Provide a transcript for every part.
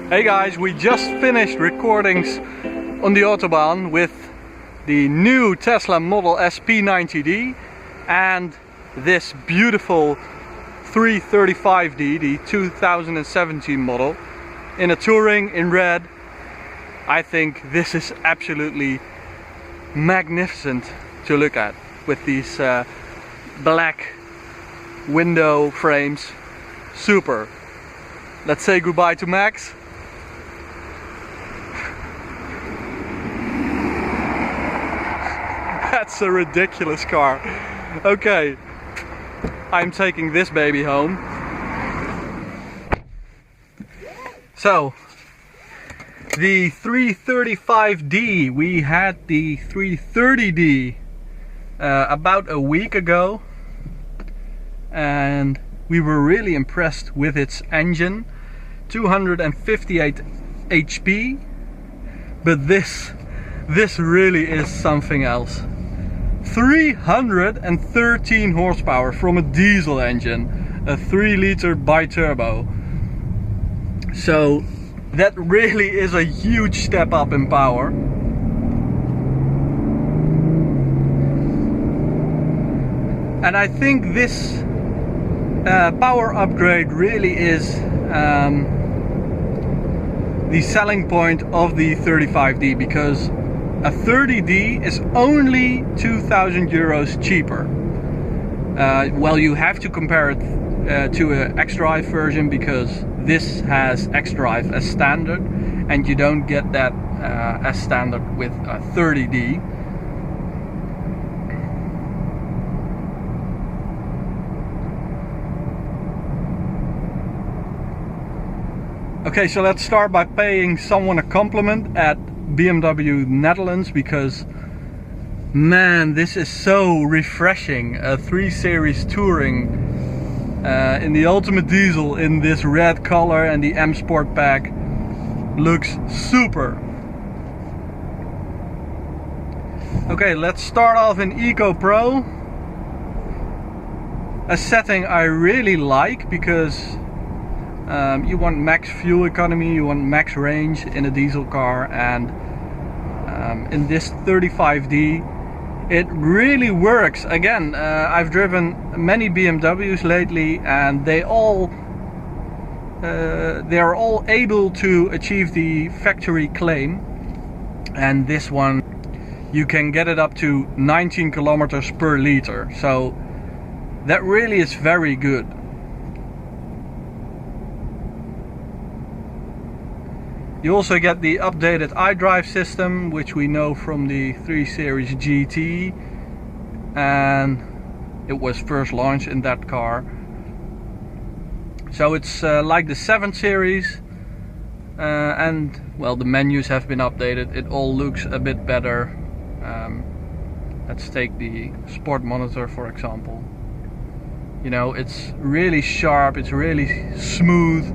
Hey guys, we just finished recordings on the Autobahn with the new Tesla Model S P90D and this beautiful 335D, the 2017 model, in a touring in red. I think this is absolutely magnificent to look at with these black window frames. Super. Let's say goodbye to Max. That's a ridiculous car. Okay, I'm taking this baby home. So, the 335D, we had the 330D about a week ago, and we were really impressed with its engine, 258 HP, but this really is something else. 313 horsepower from a diesel engine, a 3-liter biturbo. So that really is a huge step up in power. And I think this power upgrade really is the selling point of the 35D, because a 30D is only 2,000 euros cheaper. Well, you have to compare it to an X-Drive version, because this has X-Drive as standard and you don't get that as standard with a 30D. Okay, so let's start by paying someone a compliment at BMW Netherlands, because man, this is so refreshing. A 3 Series Touring in the ultimate diesel in this red color, and the M Sport pack looks super. Okay, let's start off in Eco Pro, a setting I really like, because you want max fuel economy, you want max range in a diesel car, and in this 35D it really works. Again, I've driven many BMWs lately, and they are all able to achieve the factory claim, and this one you can get it up to 19 kilometers per liter, so that really is very good. You also get the updated iDrive system, which we know from the 3 Series GT, and it was first launched in that car. So it's like the 7 Series, and well, the menus have been updated. It all looks a bit better. Let's take the sport monitor for example. You know, it's really sharp, it's really smooth.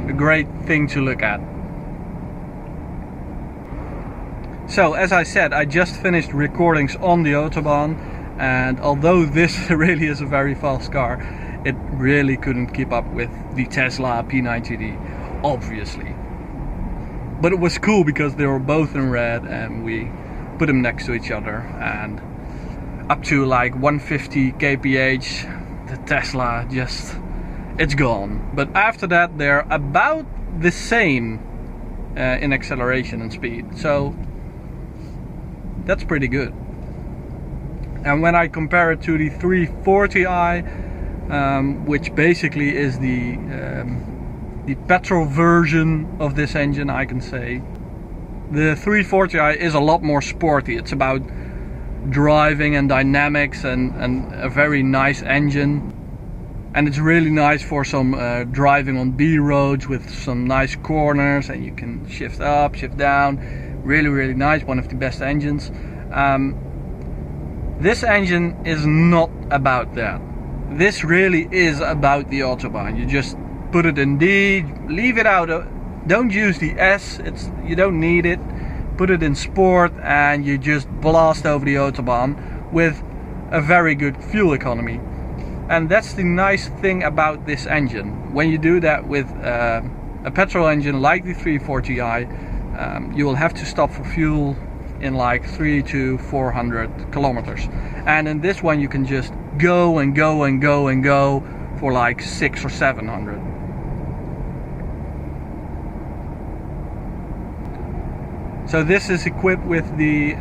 A great thing to look at. So, as I said, I just finished recordings on the Autobahn, and although this really is a very fast car, it really couldn't keep up with the Tesla P90D, obviously. But it was cool because they were both in red, and we put them next to each other, and up to like 150 kph, the Tesla just, it's gone. But after that they're about the same in acceleration and speed, so that's pretty good. And when I compare it to the 340i, which basically is the petrol version of this engine, I can say the 340i is a lot more sporty. It's about driving and dynamics, and a very nice engine. And it's really nice for some driving on B roads with some nice corners, and you can shift up, shift down. Really, really nice. One of the best engines. This engine is not about that. This really is about the Autobahn. You just put it in D, leave it out. Don't use the S. You don't need it. Put it in sport, and you just blast over the Autobahn with a very good fuel economy. And that's the nice thing about this engine. When you do that with a petrol engine like the 340i, you will have to stop for fuel in like 300 to 400 kilometers. And in this one you can just go and go and go and go for like 600 or 700. So this is equipped with the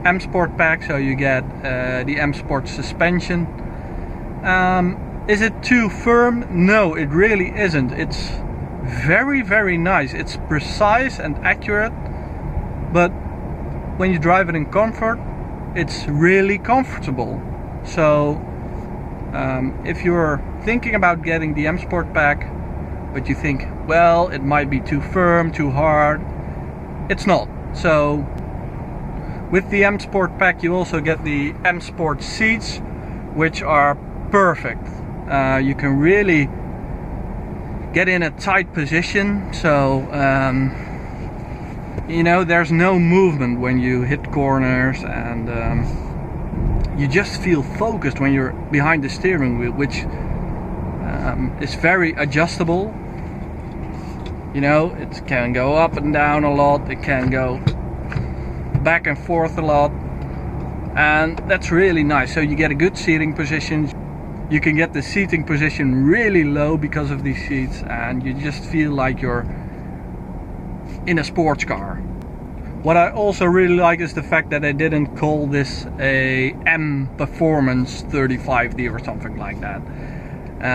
M Sport pack, so you get the M Sport suspension. Is it too firm? No, it really isn't. It's very, very nice. It's precise and accurate, but when you drive it in comfort, it's really comfortable. So if you're thinking about getting the M Sport pack, but you think, well, it might be too firm, too hard, it's not. So with the M Sport pack you also get the M Sport seats, which are perfect. You can really get in a tight position, so you know, there's no movement when you hit corners, and you just feel focused when you're behind the steering wheel, which is very adjustable. You know, it can go up and down a lot, it can go back and forth a lot, and that's really nice. So you get a good seating position. You can get the seating position really low because of these seats, and you just feel like you're in a sports car. What I also really like is the fact that they didn't call this a M Performance 35D or something like that.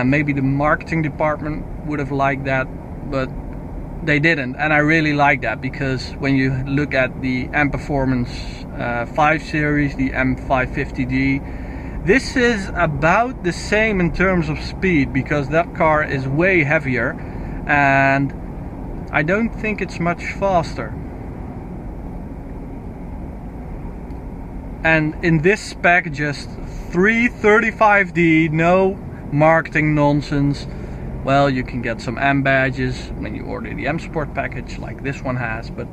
Maybe the marketing department would have liked that, but they didn't, and I really like that, because when you look at the M Performance 5 series, the M550D, this is about the same in terms of speed, because that car is way heavier and I don't think it's much faster. And in this spec, just 335D, no marketing nonsense. Well, you can get some M badges when you order the M Sport package like this one has, but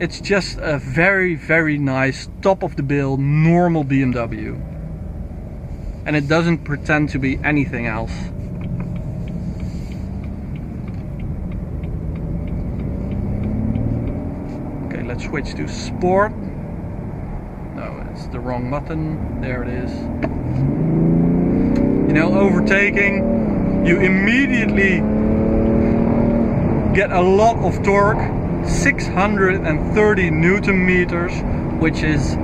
it's just a very, very nice, top of the bill, normal BMW. And it doesn't pretend to be anything else. Okay, let's switch to Sport. No, it's the wrong button. There it is. You know, overtaking, you immediately get a lot of torque, 630 Newton meters, which is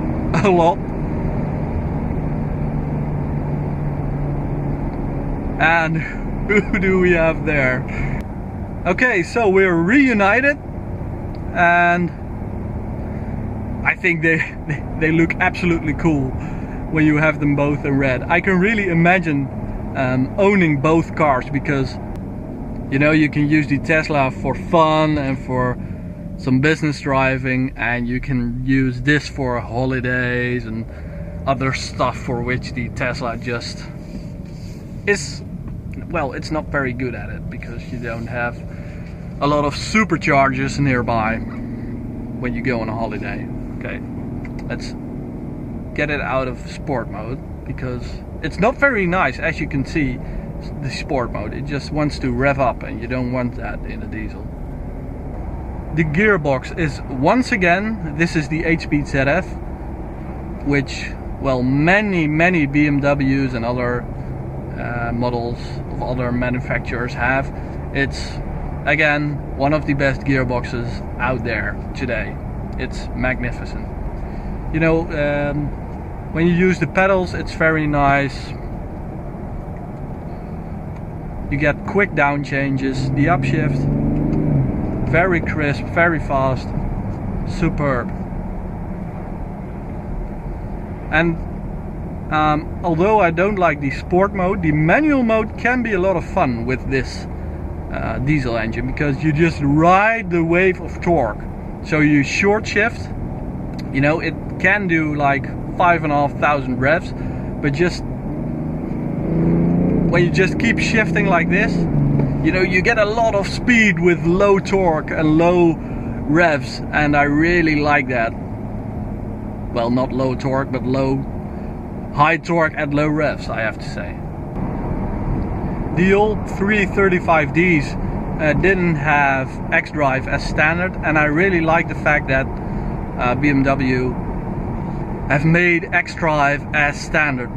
a lot. And who do we have there? Okay, so we're reunited, and I think they look absolutely cool when you have them both in red. I can really imagine owning both cars, because you know, you can use the Tesla for fun and for some business driving, and you can use this for holidays and other stuff for which the Tesla just is, well, it's not very good at it, because you don't have a lot of superchargers nearby when you go on a holiday. Okay, let's get it out of sport mode, because it's not very nice, as you can see, the sport mode. It just wants to rev up, and you don't want that in a diesel. The gearbox is, once again, this is the 8-speed ZF, which, well, many BMWs and other models of other manufacturers have. It's, again, one of the best gearboxes out there today. It's magnificent. You know, when you use the pedals, it's very nice. You get quick down changes. The upshift, very crisp, very fast, superb. And although I don't like the sport mode, the manual mode can be a lot of fun with this diesel engine, because you just ride the wave of torque. So you short shift, you know, it can do like 5,500 revs, but just when you just keep shifting like this, you know, you get a lot of speed with low torque and low revs, and I really like that. Well, not low torque, but high torque at low revs, I have to say. The old 335Ds didn't have xDrive as standard, and I really like the fact that BMW have made xDrive as standard,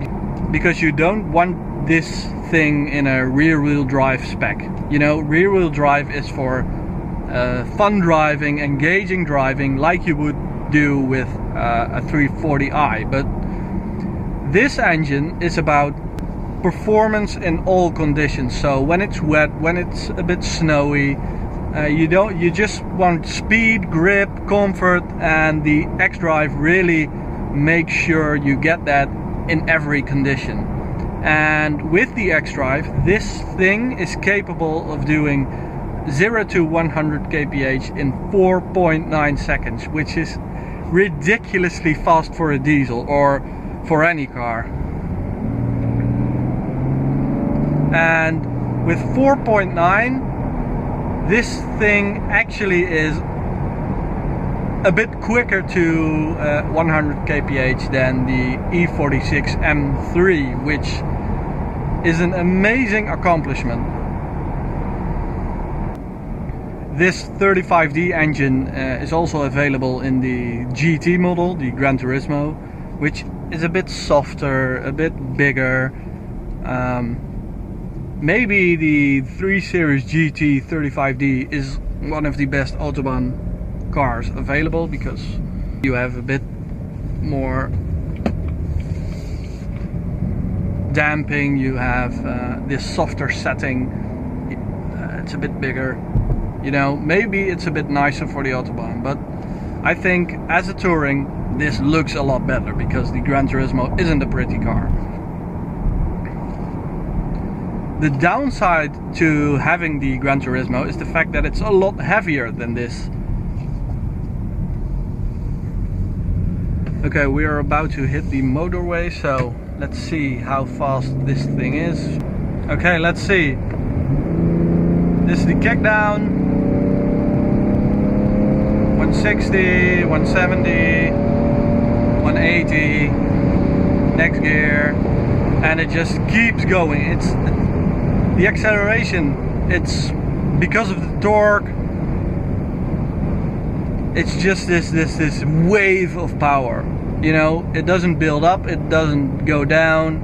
because you don't want this thing in a rear-wheel drive spec. You know, rear-wheel drive is for fun driving, engaging driving, like you would do with a 340i, but this engine is about performance in all conditions. So when it's wet, when it's a bit snowy, you just want speed, grip, comfort, and the xDrive really makes sure you get that in every condition. And with the xDrive, this thing is capable of doing 0 to 100 kph in 4.9 seconds, which is ridiculously fast for a diesel or for any car. And with 4.9, this thing actually is a bit quicker to 100 kph than the E46 M3, which is an amazing accomplishment. This 35D engine is also available in the GT model, the Gran Turismo, which is a bit softer, a bit bigger. Maybe the 3 Series GT 35D is one of the best Autobahn cars available, because you have a bit more damping, you have this softer setting, it's a bit bigger. You know, maybe it's a bit nicer for the Autobahn, but I think as a touring this looks a lot better, because the Gran Turismo isn't a pretty car. The downside to having the Gran Turismo is the fact that it's a lot heavier than this. Okay, we are about to hit the motorway, so let's see how fast this thing is. Okay, let's see. This is the kickdown. 160, 170, 180, next gear, and it just keeps going. It's the acceleration, it's because of the torque, it's just this wave of power. You know, it doesn't build up, it doesn't go down,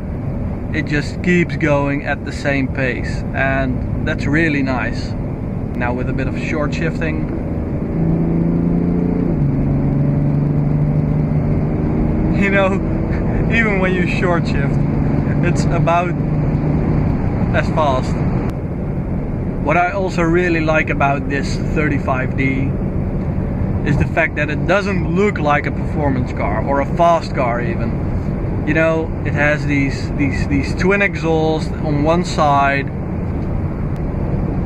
it just keeps going at the same pace, and that's really nice. Now with a bit of short shifting, you know, even when you short shift, it's about as fast. What I also really like about this 35D is the fact that it doesn't look like a performance car or a fast car even. You know, it has these twin exhausts on one side.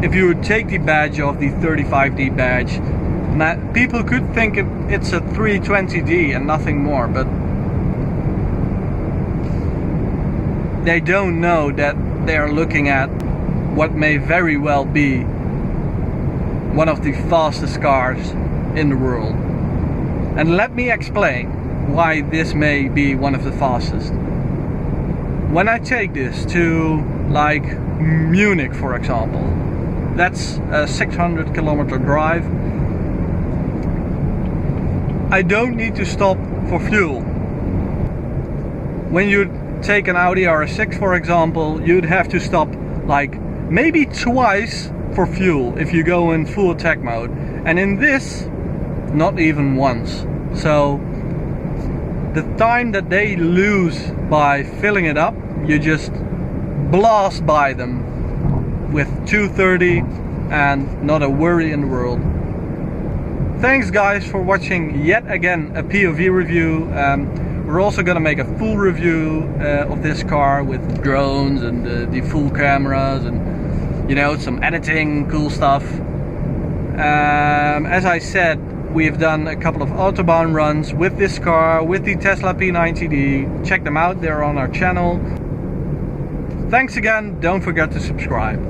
If you would take the badge off, the 35D badge, people could think it's a 320D and nothing more, but they don't know that they are looking at what may very well be one of the fastest cars in the world. And let me explain why this may be one of the fastest. When I take this to like Munich, for example, that's a 600 kilometer drive, I don't need to stop for fuel. When you take an Audi RS6 for example, you'd have to stop like maybe twice for fuel if you go in full attack mode, and in this not even once. So the time that they lose by filling it up, you just blast by them with 230 and not a worry in the world. Thanks guys for watching yet again a POV review. We're also gonna make a full review of this car with drones and the full cameras and, you know, some editing, cool stuff. As I said, we've done a couple of Autobahn runs with this car, with the Tesla P90D. Check them out, they're on our channel. Thanks again, don't forget to subscribe.